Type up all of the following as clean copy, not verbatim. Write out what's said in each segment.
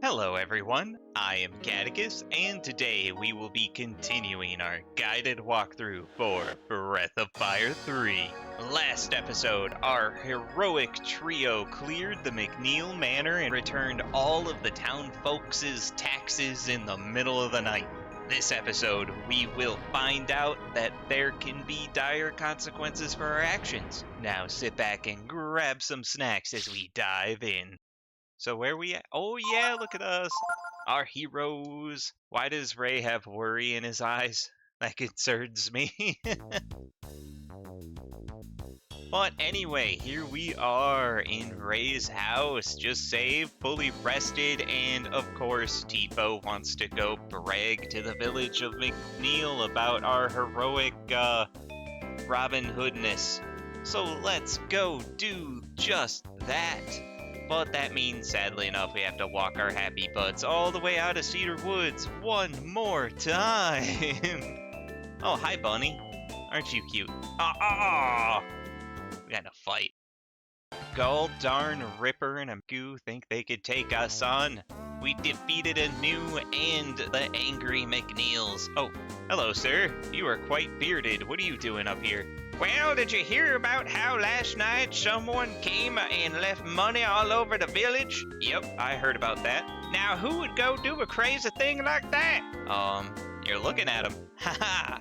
Hello everyone, I am Catechus, and today we will be continuing our guided walkthrough for Breath of Fire 3. Last episode, our heroic trio cleared the McNeil Manor and returned all of the town folks' taxes in the middle of the night. This episode, we will find out that there can be dire consequences for our actions. Now sit back and grab some snacks as we dive in. So where we at? Oh yeah, look at us. Our heroes. Why does Ray have worry in his eyes? That concerns me. But anyway, here we are in Ray's house, just saved, fully rested, and of course, Tipo wants to go brag to the village of McNeil about our heroic Robin Hoodness. So let's go do just that. But that means, sadly enough, we have to walk our happy butts all the way out of Cedar Woods one more time. Oh, hi, Bunny. Aren't you cute? We got to fight. Gall darn Ripper and Amgu think they could take us on. We defeated Anu and the angry McNeils. Oh, hello, sir. You are quite bearded. What are you doing up here? Well, did you hear about how last night someone came and left money all over the village? Yep, I heard about that. Now, who would go do a crazy thing like that? You're looking at him. Haha.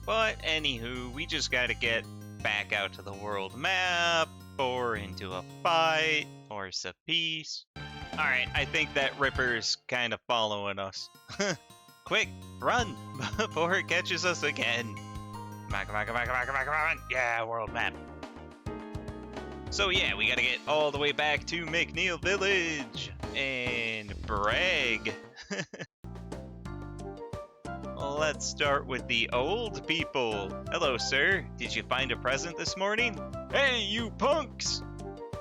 But anywho, we just gotta get back out to the world map, or into a fight, or some peace. Alright, I think that Ripper's kind of following us. Quick, run, before it catches us again. Come on. Yeah, world map. So yeah, we gotta get all the way back to McNeil Village and brag. Let's start with the old people. Hello, sir. Did you find a present this morning? Hey, you punks!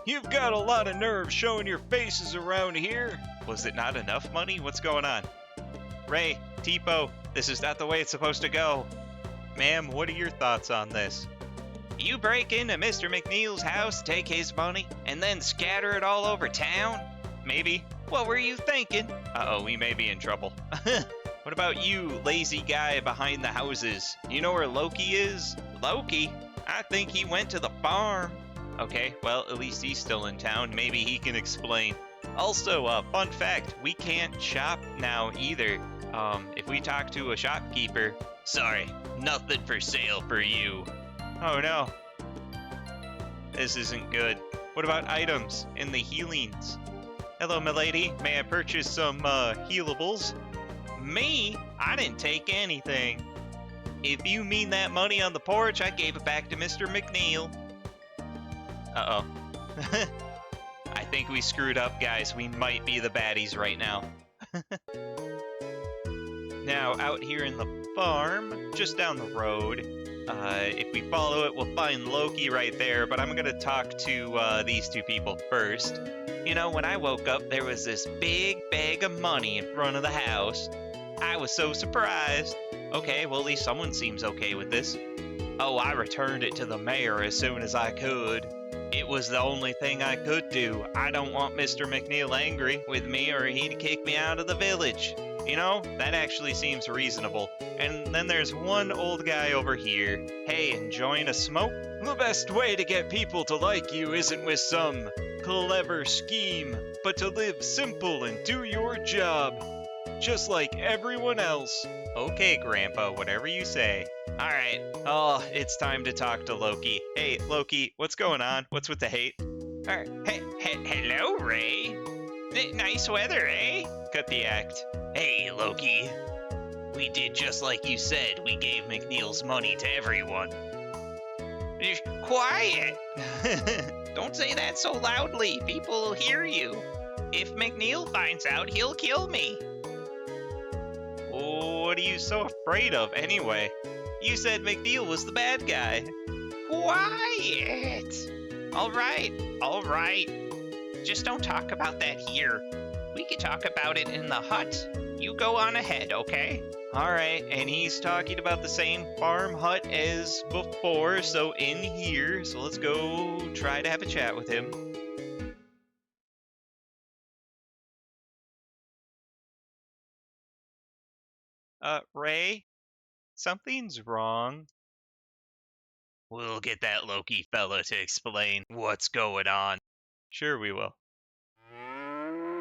You've got a lot of nerve showing your faces around here. Was it not enough money? What's going on? Ray, Tipo, this is not the way it's supposed to go. Ma'am, what are your thoughts on this? You break into Mr. McNeil's house, take his money, and then scatter it all over town? Maybe. What were you thinking? Uh-oh, we may be in trouble. What about you, lazy guy behind the houses? You know where Loki is? Loki? I think he went to the farm. Okay, well, at least he's still in town. Maybe he can explain. Also, fun fact, we can't shop now either. If we talk to a shopkeeper... Sorry, nothing for sale for you. Oh no. This isn't good. What about items and the healings? Hello, milady. May I purchase some, healables? Me? I didn't take anything. If you mean that money on the porch, I gave it back to Mr. McNeil. Uh-oh. I think we screwed up, guys. We might be the baddies right now. Now, out here in the farm, just down the road, if we follow it, we'll find Loki right there, but I'm gonna talk to these two people first. You know, when I woke up, there was this big bag of money in front of the house. I was so surprised. Okay, well, at least someone seems okay with this. Oh, I returned it to the mayor as soon as I could. It was the only thing I could do. I don't want Mr. McNeil angry with me or he'd kick me out of the village. You know, that actually seems reasonable. And then there's one old guy over here. Hey, enjoying a smoke? The best way to get people to like you isn't with some clever scheme, but to live simple and do your job. Just like everyone else. Okay, Grandpa, whatever you say. Alright, oh, it's time to talk to Loki. Hey, Loki, what's going on? What's with the hate? Hello, Ray. Nice weather, eh? Cut the act. Hey, Loki. We did just like you said. We gave McNeil's money to everyone. Quiet! Don't say that so loudly. People will hear you. If McNeil finds out, he'll kill me. What are you so afraid of, anyway? You said McNeil was the bad guy. Quiet! All right. Just don't talk about that here. We could talk about it in the hut. You go on ahead, okay? Alright, and he's talking about the same farm hut as before, so in here. So let's go try to have a chat with him. Ray? Something's wrong. We'll get that Loki fella to explain what's going on. Sure we will.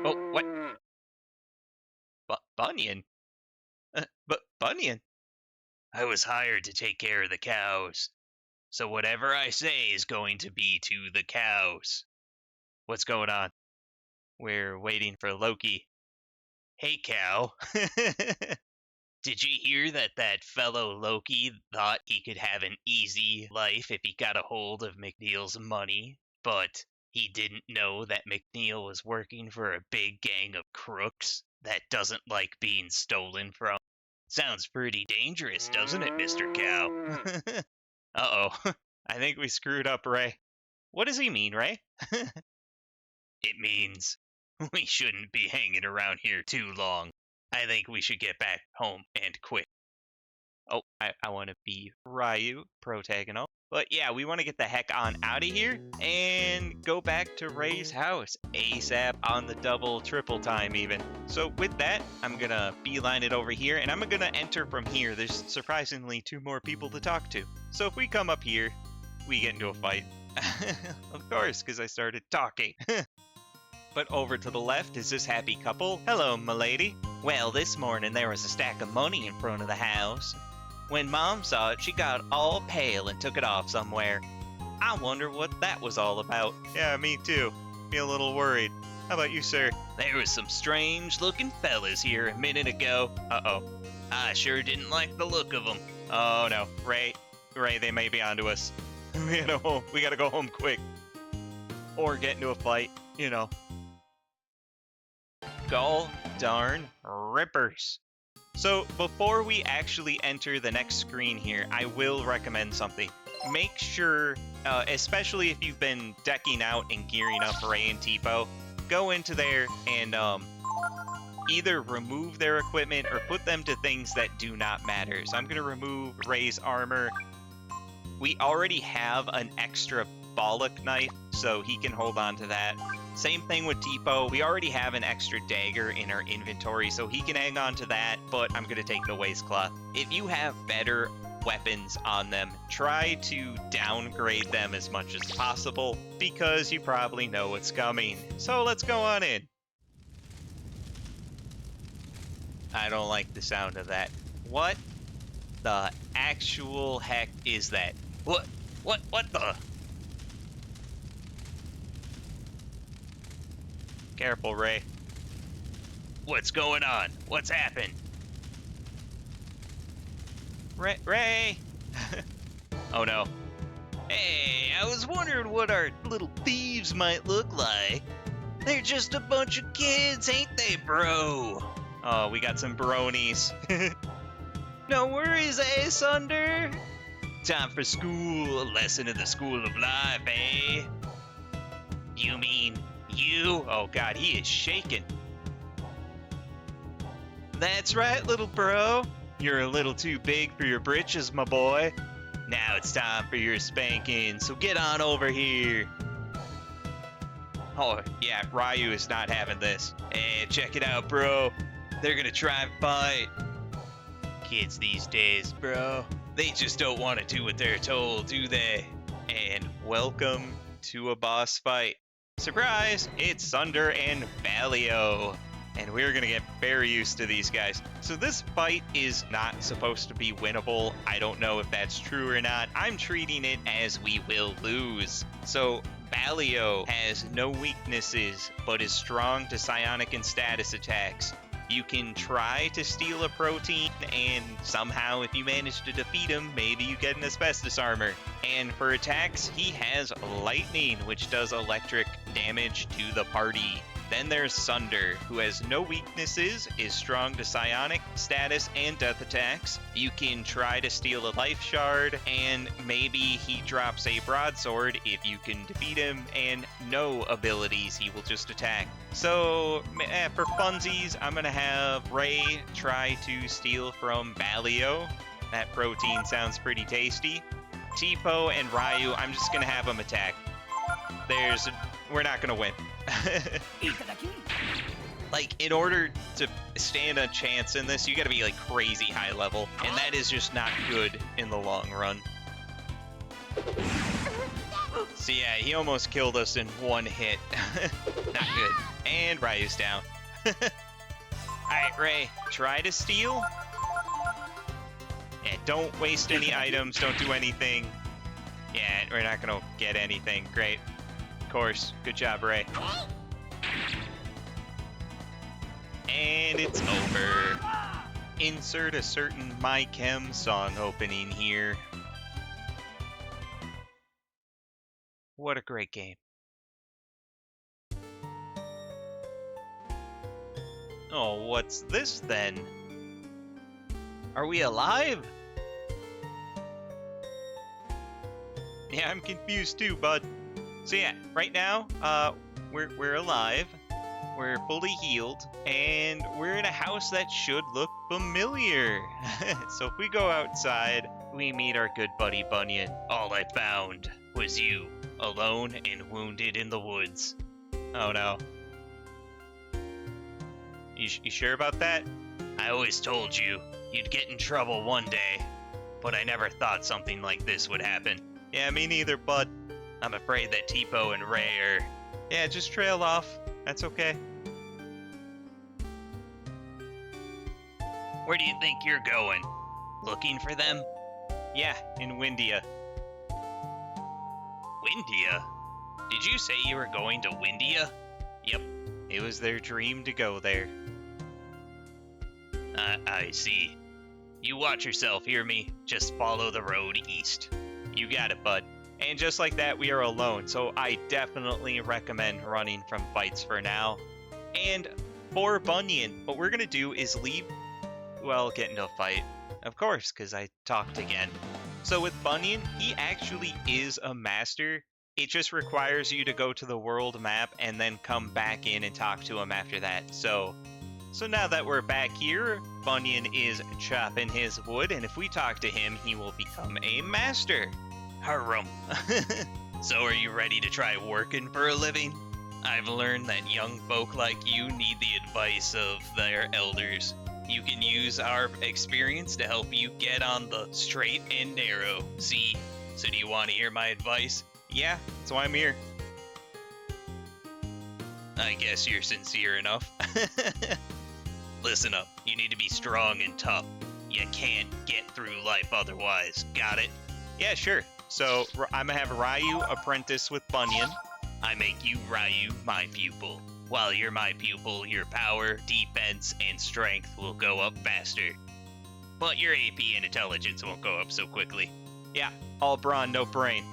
Oh, what? Bunyan? But Bunyan? I was hired to take care of the cows. So whatever I say is going to be to the cows. What's going on? We're waiting for Loki. Hey, cow. Did you hear that fellow Loki thought he could have an easy life if he got a hold of McNeil's money? But he didn't know that McNeil was working for a big gang of crooks that doesn't like being stolen from. Sounds pretty dangerous, doesn't it, Mr. Cow? Uh-oh. I think we screwed up, Ray. What does he mean, Ray? It means we shouldn't be hanging around here too long. I think we should get back home and quick. Oh, I want to be Ryu, protagonist. But yeah, we want to get the heck on out of here and go back to Ray's house ASAP on the double, triple time even. So with that, I'm going to beeline it over here and I'm going to enter from here. There's surprisingly 2 more people to talk to. So if we come up here, we get into a fight. Of course, because I started talking. But over to the left is this happy couple. Hello, m'lady. Well, this morning there was a stack of money in front of the house. When Mom saw it, she got all pale and took it off somewhere. I wonder what that was all about. Yeah, me too. Feel a little worried. How about you, sir? There was some strange-looking fellas here a minute ago. Uh-oh. I sure didn't like the look of them. Oh, no. Ray, they may be onto us. We gotta go home quick. Or get into a fight, you know. Gall darn rippers. So before we actually enter the next screen here, I will recommend something. Make sure, especially if you've been decking out and gearing up Ray and Tipo, go into there and either remove their equipment or put them to things that do not matter. So I'm going to remove Ray's armor. We already have an extra bollock knife, so he can hold on to that. Same thing with Tipo. We already have an extra dagger in our inventory, so he can hang on to that, but I'm going to take the waistcloth. If you have better weapons on them, try to downgrade them as much as possible, because you probably know what's coming. So let's go on in. I don't like the sound of that. What the actual heck is that? What the? Careful, Ray. What's going on? What's happened? Ray! Oh no. Hey, I was wondering what our little thieves might look like. They're just a bunch of kids, ain't they, bro? Oh, we got some bronies. No worries, eh, Sunder? Time for school, a lesson in the school of life, eh? You mean you? Oh god, he is shaking. That's right, little bro. You're a little too big for your britches, my boy. Now it's time for your spanking, so get on over here. Oh, yeah, Ryu is not having this. Hey, check it out, bro. They're gonna try and fight. Kids these days, bro. They just don't want to do what they're told, do they? And welcome to a boss fight. Surprise! It's Sunder and Valio. And we're gonna get very used to these guys. So this fight is not supposed to be winnable. I don't know if that's true or not. I'm treating it as we will lose. So Valio has no weaknesses, but is strong to psionic and status attacks. You can try to steal a protein, and somehow if you manage to defeat him, maybe you get an asbestos armor. And for attacks, he has lightning, which does electric damage to the party. Then there's Sunder, who has no weaknesses, is strong to psionic, status, and death attacks. You can try to steal a life shard, and maybe he drops a broadsword if you can defeat him, and no abilities, he will just attack. So, for funsies, I'm going to have Ray try to steal from Valio. That protein sounds pretty tasty. Tipo and Ryu, I'm just going to have them attack. We're not going to win. Like, in order to stand a chance in this, you gotta be, like, crazy high level. And that is just not good in the long run. So yeah, he almost killed us in one hit. Not good. And Ryu's down. Alright, Ray, try to steal. Yeah, don't waste any items, don't do anything. Yeah, we're not gonna get anything. Great. Of course. Good job, Ray. And it's over. Insert a certain My Chem song opening here. What a great game. Oh, what's this then? Are we alive? Yeah, I'm confused too, bud. So yeah, right now, we're alive. We're fully healed, and we're in a house that should look familiar. So if we go outside, we meet our good buddy Bunyan. All I found was you, alone and wounded in the woods. Oh no. You sure about that? I always told you, you'd get in trouble one day, but I never thought something like this would happen. Yeah, me neither, bud. I'm afraid that Tipo and Ray are... Yeah, just trail off. That's okay. Where do you think you're going? Looking for them? Yeah, in Wyndia. Wyndia? Did you say you were going to Wyndia? Yep, it was their dream to go there. I see. You watch yourself, hear me? Just follow the road east. You got it, bud. And just like that, we are alone, so I definitely recommend running from fights for now. And for Bunyan, what we're gonna do is leave... Well, get into a fight. Of course, because I talked again. So with Bunyan, he actually is a master. It just requires you to go to the world map and then come back in and talk to him after that. So now that we're back here, Bunyan is chopping his wood, and if we talk to him, he will become a master. Harum. So are you ready to try working for a living? I've learned that young folk like you need the advice of their elders. You can use our experience to help you get on the straight and narrow. See? So do you want to hear my advice? Yeah, that's why I'm here. I guess you're sincere enough. Listen up, you need to be strong and tough. You can't get through life otherwise. Got it? Yeah, sure. So I'm gonna have Ryu apprentice with Bunyan. I make you Ryu my pupil. While you're my pupil, your power, defense, and strength will go up faster. But your AP and intelligence won't go up so quickly. Yeah, all brawn, no brain.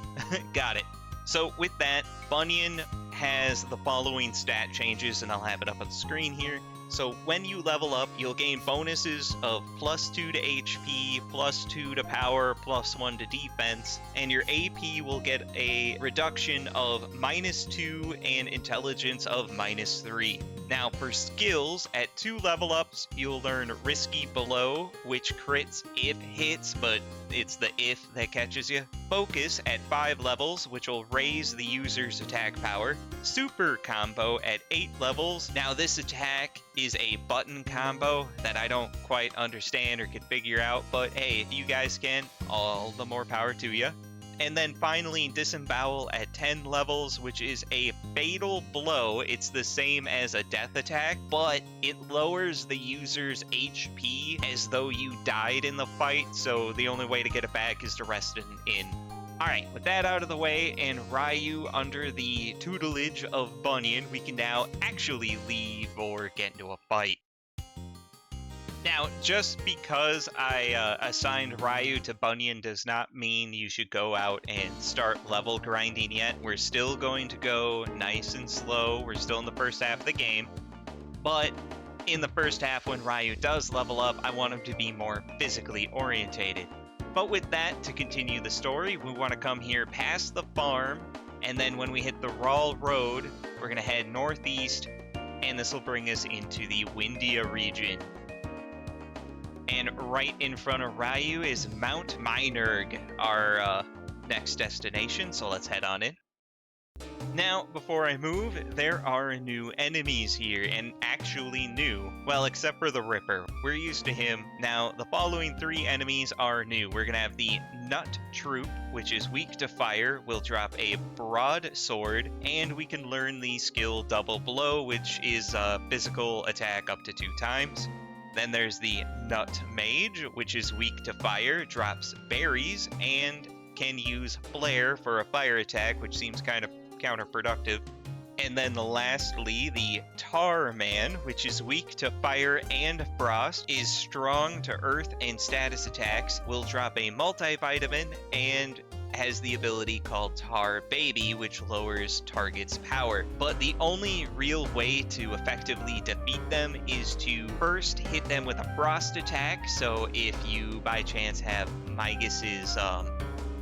Got it. So with that, Bunyan has the following stat changes, and I'll have it up on the screen here. So when you level up, you'll gain bonuses of +2 to HP, +2 to power, +1 to defense, and your AP will get a reduction of -2 and intelligence of -3. Now for skills, at 2 level ups, you'll learn Risky Blow, which crits if hits, but it's the if that catches you. Focus at 5 levels, which will raise the user's attack power. Super Combo at 8 levels. Now this attack is a button combo that I don't quite understand or can figure out, but hey, if you guys can, all the more power to you. And then finally, Disembowel at 10 levels, which is a fatal blow. It's the same as a death attack, but it lowers the user's HP as though you died in the fight, so the only way to get it back is to rest in. Alright, with that out of the way, and Ryu under the tutelage of Bunyan, we can now actually leave or get into a fight. Now, just because I assigned Ryu to Bunyan does not mean you should go out and start level grinding yet. We're still going to go nice and slow. We're still in the first half of the game. But in the first half, when Ryu does level up, I want him to be more physically orientated. But with that, to continue the story, we want to come here past the farm, and then when we hit the Rawl Road, we're going to head northeast, and this will bring us into the Wyndia region. And right in front of Ryu is Mt Mynerg, our next destination, so let's head on in. Now, before I move, there are new enemies here, and actually new. Well, except for the Ripper. We're used to him. Now, the following 3 enemies are new. We're gonna have the Nut Troop, which is weak to fire, will drop a broadsword, and we can learn the skill Double Blow, which is a physical attack up to 2 times. Then there's the Nut Mage, which is weak to fire, drops berries, and can use Flare for a fire attack, which seems kind of counterproductive. And then lastly, the Tar Man, which is weak to fire and frost, is strong to earth and status attacks, will drop a multivitamin, and has the ability called Tar Baby, which lowers target's power. But the only real way to effectively defeat them is to first hit them with a frost attack. So if you by chance have Mygus's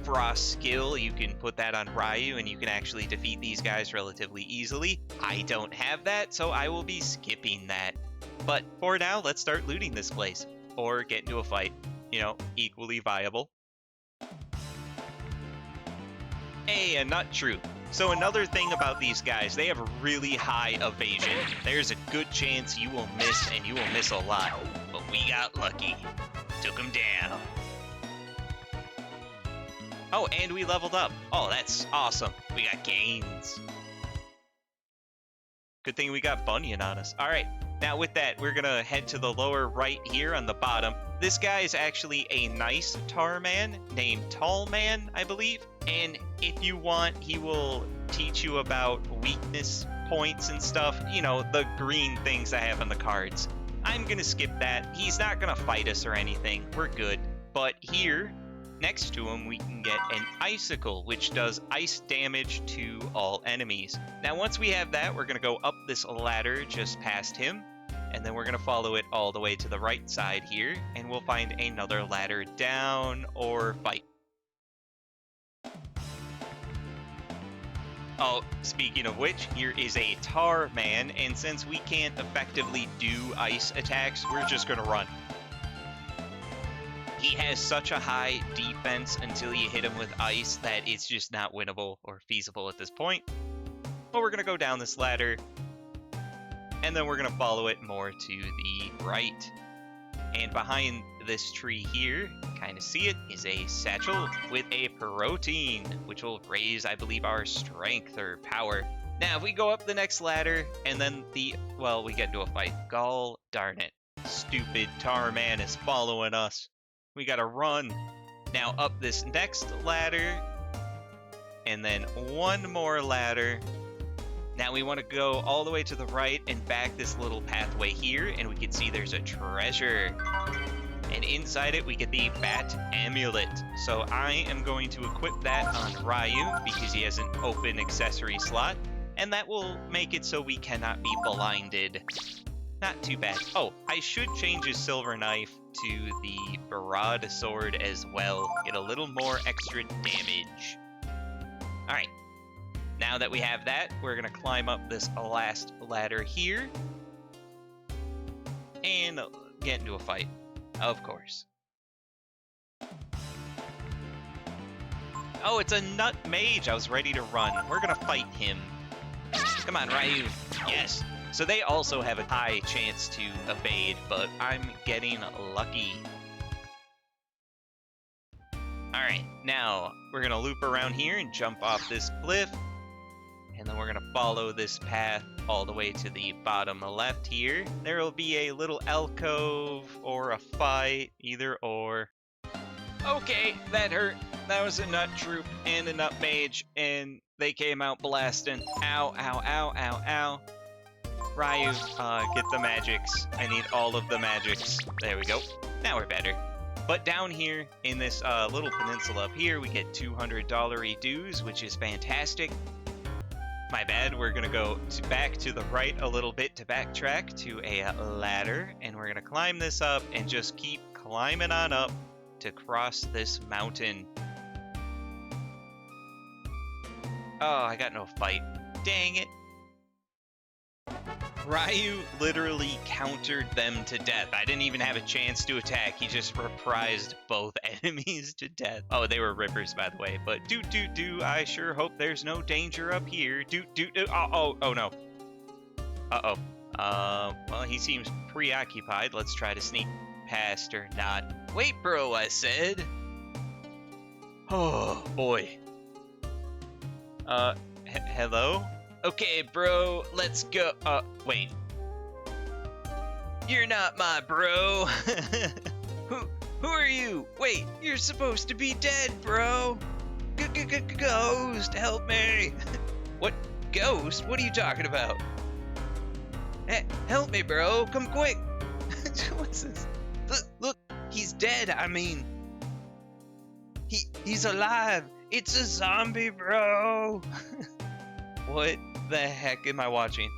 frost skill, you can put that on Ryu and you can actually defeat these guys relatively easily. I don't have that, so I will be skipping that. But for now, let's start looting this place, or get into a fight. You know, equally viable. Hey, a Nut Troop. So another thing about these guys, they have really high evasion. There's a good chance you will miss, and you will miss a lot. But we got lucky. Took him down. Oh, and we leveled up. Oh, that's awesome. We got gains. Good thing we got Bunyan on us. All right, now with that, we're gonna head to the lower right here on the bottom. This guy is actually a nice tar man named Tall Man, I believe. And if you want, he will teach you about weakness points and stuff. You know, the green things I have on the cards. I'm gonna skip that. He's not gonna fight us or anything. We're good. But here, next to him, we can get an icicle, which does ice damage to all enemies. Now, once we have that, we're going to go up this ladder just past him, and then we're going to follow it all the way to the right side here, and we'll find another ladder down or fight. Oh, speaking of which, here is a Tar Man, and since we can't effectively do ice attacks, we're just going to run. He has such a high defense until you hit him with ice that it's just not winnable or feasible at this point. But we're going to go down this ladder, and then we're going to follow it more to the right. And behind this tree here, kind of see it, is a satchel with a protein, which will raise, I believe, our strength or power. Now, if we go up the next ladder, and then well, we get into a fight. Gall darn it. Stupid Tar Man is following us. We gotta run. Now up this next ladder, and then one more ladder. Now we want to go all the way to the right and back this little pathway here, and we can see there's a treasure. And inside it, we get the Bat Amulet. So I am going to equip that on Ryu, because he has an open accessory slot, and that will make it so we cannot be blinded. Not too bad. Oh, I should change his silver knife to the broadsword as well. Get a little more extra damage. Alright. Now that we have that, we're going to climb up this last ladder here. And get into a fight. Of course. Oh, it's a Nut Mage. I was ready to run. We're going to fight him. Come on, Ryu. Yes. So they also have a high chance to evade, but I'm getting lucky. Alright, now we're going to loop around here and jump off this cliff. And then we're going to follow this path all the way to the bottom left here. There will be a little alcove or a fight, either or. Okay, that hurt. That was a Nut Troop and a Nut Mage, and they came out blasting. Ow, ow, ow, ow, ow. Ryu, get the magics. I need all of the magics. There we go. Now we're better. But down here, in this little peninsula up here, we get $200 dues, which is fantastic. My bad, we're gonna go back to the right a little bit to backtrack to a ladder, and we're gonna climb this up and just keep climbing on up to cross this mountain. Oh, I got no fight. Dang it. Ryu literally countered them to death. I didn't even have a chance to attack. He just reprised both enemies to death. Oh, they were rippers, by the way. But I sure hope there's no danger up here. Oh no. Uh-oh. Well, he seems preoccupied. Let's try to sneak past or not. Wait, bro, I said. Oh, boy. Hello? Okay, bro, let's go. Wait. You're not my bro. Who are you? Wait, you're supposed to be dead, bro. Ghost, help me. What? Ghost? What are you talking about? Help me, bro. Come quick. What's this? Look, he's dead. I mean, he's alive. It's a zombie, bro. What the heck am I watching?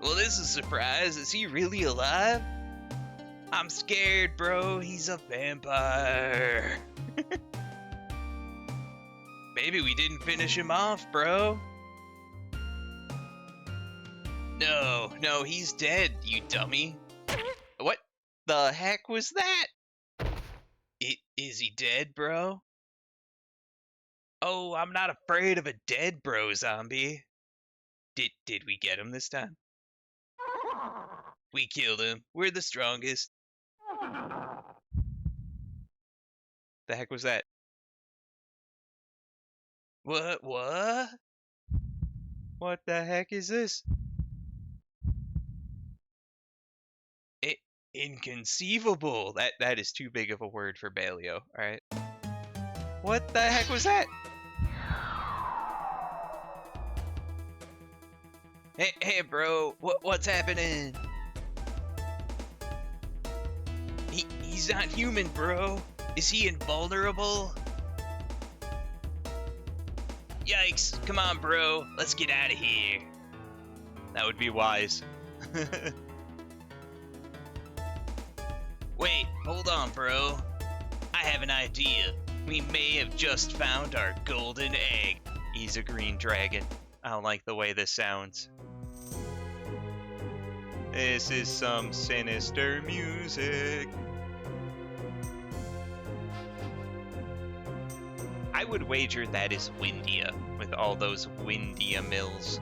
Well, this is a surprise. Is he really alive? I'm scared, bro. He's a vampire. Maybe we didn't finish him off, bro. No, he's dead, you dummy. What the heck was that? Is he dead, bro? Oh, I'm not afraid of a dead bro zombie. Did we get him this time? We killed him. We're the strongest. The heck was that? What? What the heck is this? Inconceivable. That is too big of a word for Baleo. All right. What the heck was that? Hey, bro. What's happening? He's not human, bro. Is he invulnerable? Yikes. Come on, bro. Let's get out of here. That would be wise. Wait, hold on, bro. I have an idea. We may have just found our golden egg. He's a green dragon. I don't like the way this sounds. This is some sinister music. I would wager that is Wyndia, with all those Wyndia mills.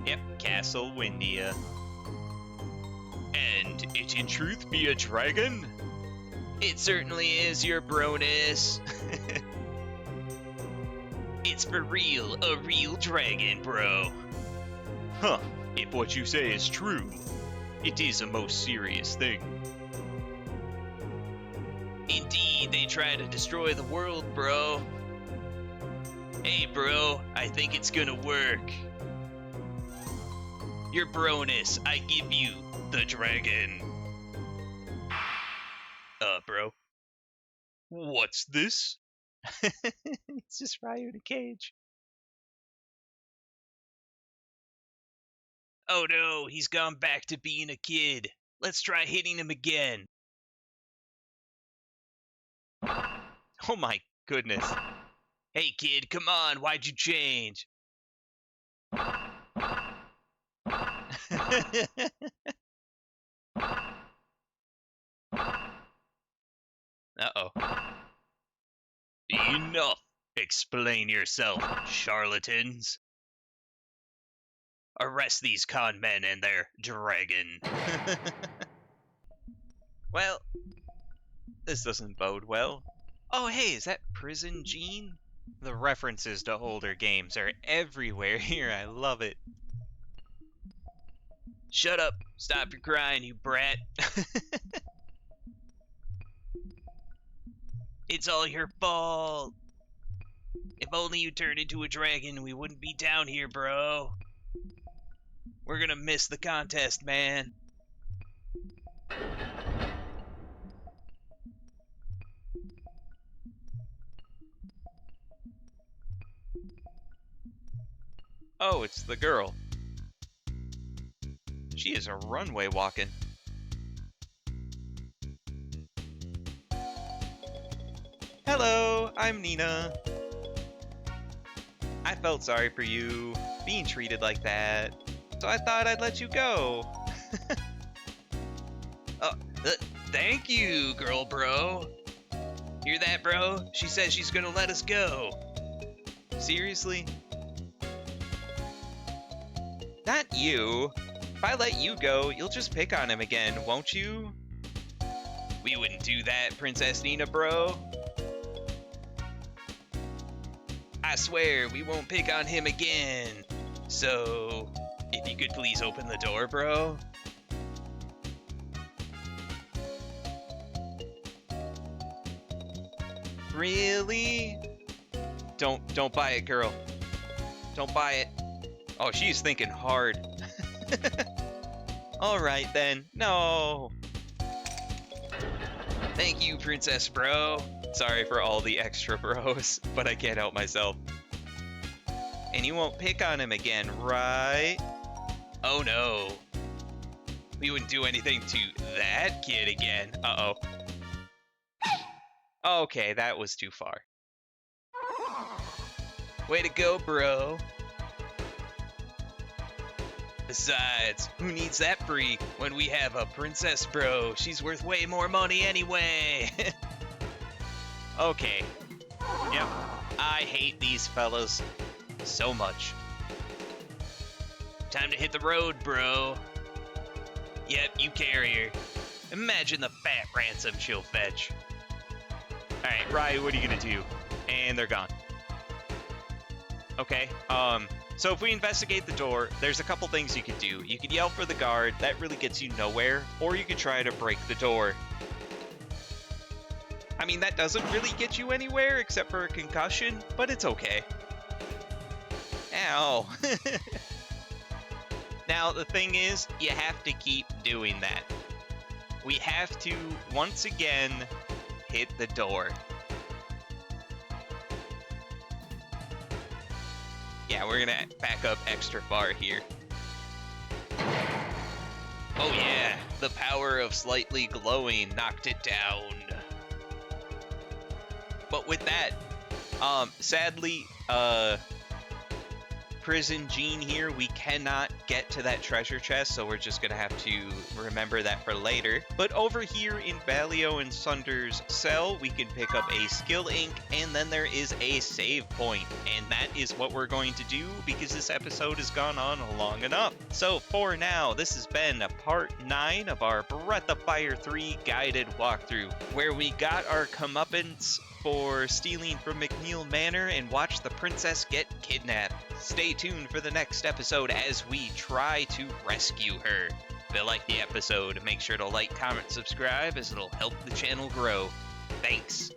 Yep, Castle Wyndia. And it in truth be a dragon? It certainly is, your broness. It's for real, a real dragon, bro. Huh, if what you say is true, it is a most serious thing. Indeed, they try to destroy the world, bro. Hey, bro, I think it's gonna work. Your broness, I give you the dragon. Bro. What's this? It's just Ryu in a cage. Oh no, he's gone back to being a kid. Let's try hitting him again. Oh my goodness. Hey kid, come on, why'd you change? Uh-oh. Enough! Explain yourself, charlatans. Arrest these con men and their dragon. Well, this doesn't bode well. Oh hey, is that Prison Gene? The references to older games are everywhere here, I love it. Shut up! Stop your crying, you brat! It's all your fault! If only you turned into a dragon, we wouldn't be down here, bro. We're gonna miss the contest, man. Oh, it's the girl. She is a runway walking. Hello, I'm Nina. I felt sorry for you being treated like that, so I thought I'd let you go. Oh, thank you, girl bro. Hear that, bro? She says she's gonna let us go. Seriously? Not you. If I let you go, you'll just pick on him again, won't you? We wouldn't do that, Princess Nina, bro. I swear, we won't pick on him again. So, if you could please open the door, bro. Really? Don't buy it, girl. Don't buy it. Oh, she's thinking hard. All right then. No. Thank you, Princess Bro. Sorry for all the extra bros, but I can't help myself. And you won't pick on him again, right? Oh no. We wouldn't do anything to that kid again. Uh-oh. Okay, that was too far. Way to go, bro. Besides, who needs that freak when we have a Princess Bro? She's worth way more money anyway. Okay. Yep. I hate these fellas so much. Time to hit the road, bro. Yep, you carry her. Imagine the fat ransom she'll fetch. Alright, Ryu, what are you gonna do? And they're gone. Okay, so if we investigate the door, there's a couple things you could do. You could yell for the guard, that really gets you nowhere, or you could try to break the door. I mean, that doesn't really get you anywhere except for a concussion, but it's okay. Ow. Now, the thing is, you have to keep doing that. We have to, once again, hit the door. Yeah, we're gonna back up extra far here. Oh yeah, the power of slightly glowing knocked it down. But with that, sadly, Prison Gene here, we cannot get to that treasure chest, so we're just gonna have to remember that for later. But over here in Balio and Sunder's cell, we can pick up a skill ink, and then there is a save point, and that is what we're going to do because this episode has gone on long enough. So for now, this has been part 9 of our Breath of Fire 3 guided walkthrough, where we got our comeuppance for stealing from McNeil Manor and watch the princess get kidnapped. Stay tuned for the next episode as we try to rescue her. If you like the episode, make sure to like, comment, subscribe as it'll help the channel grow. Thanks.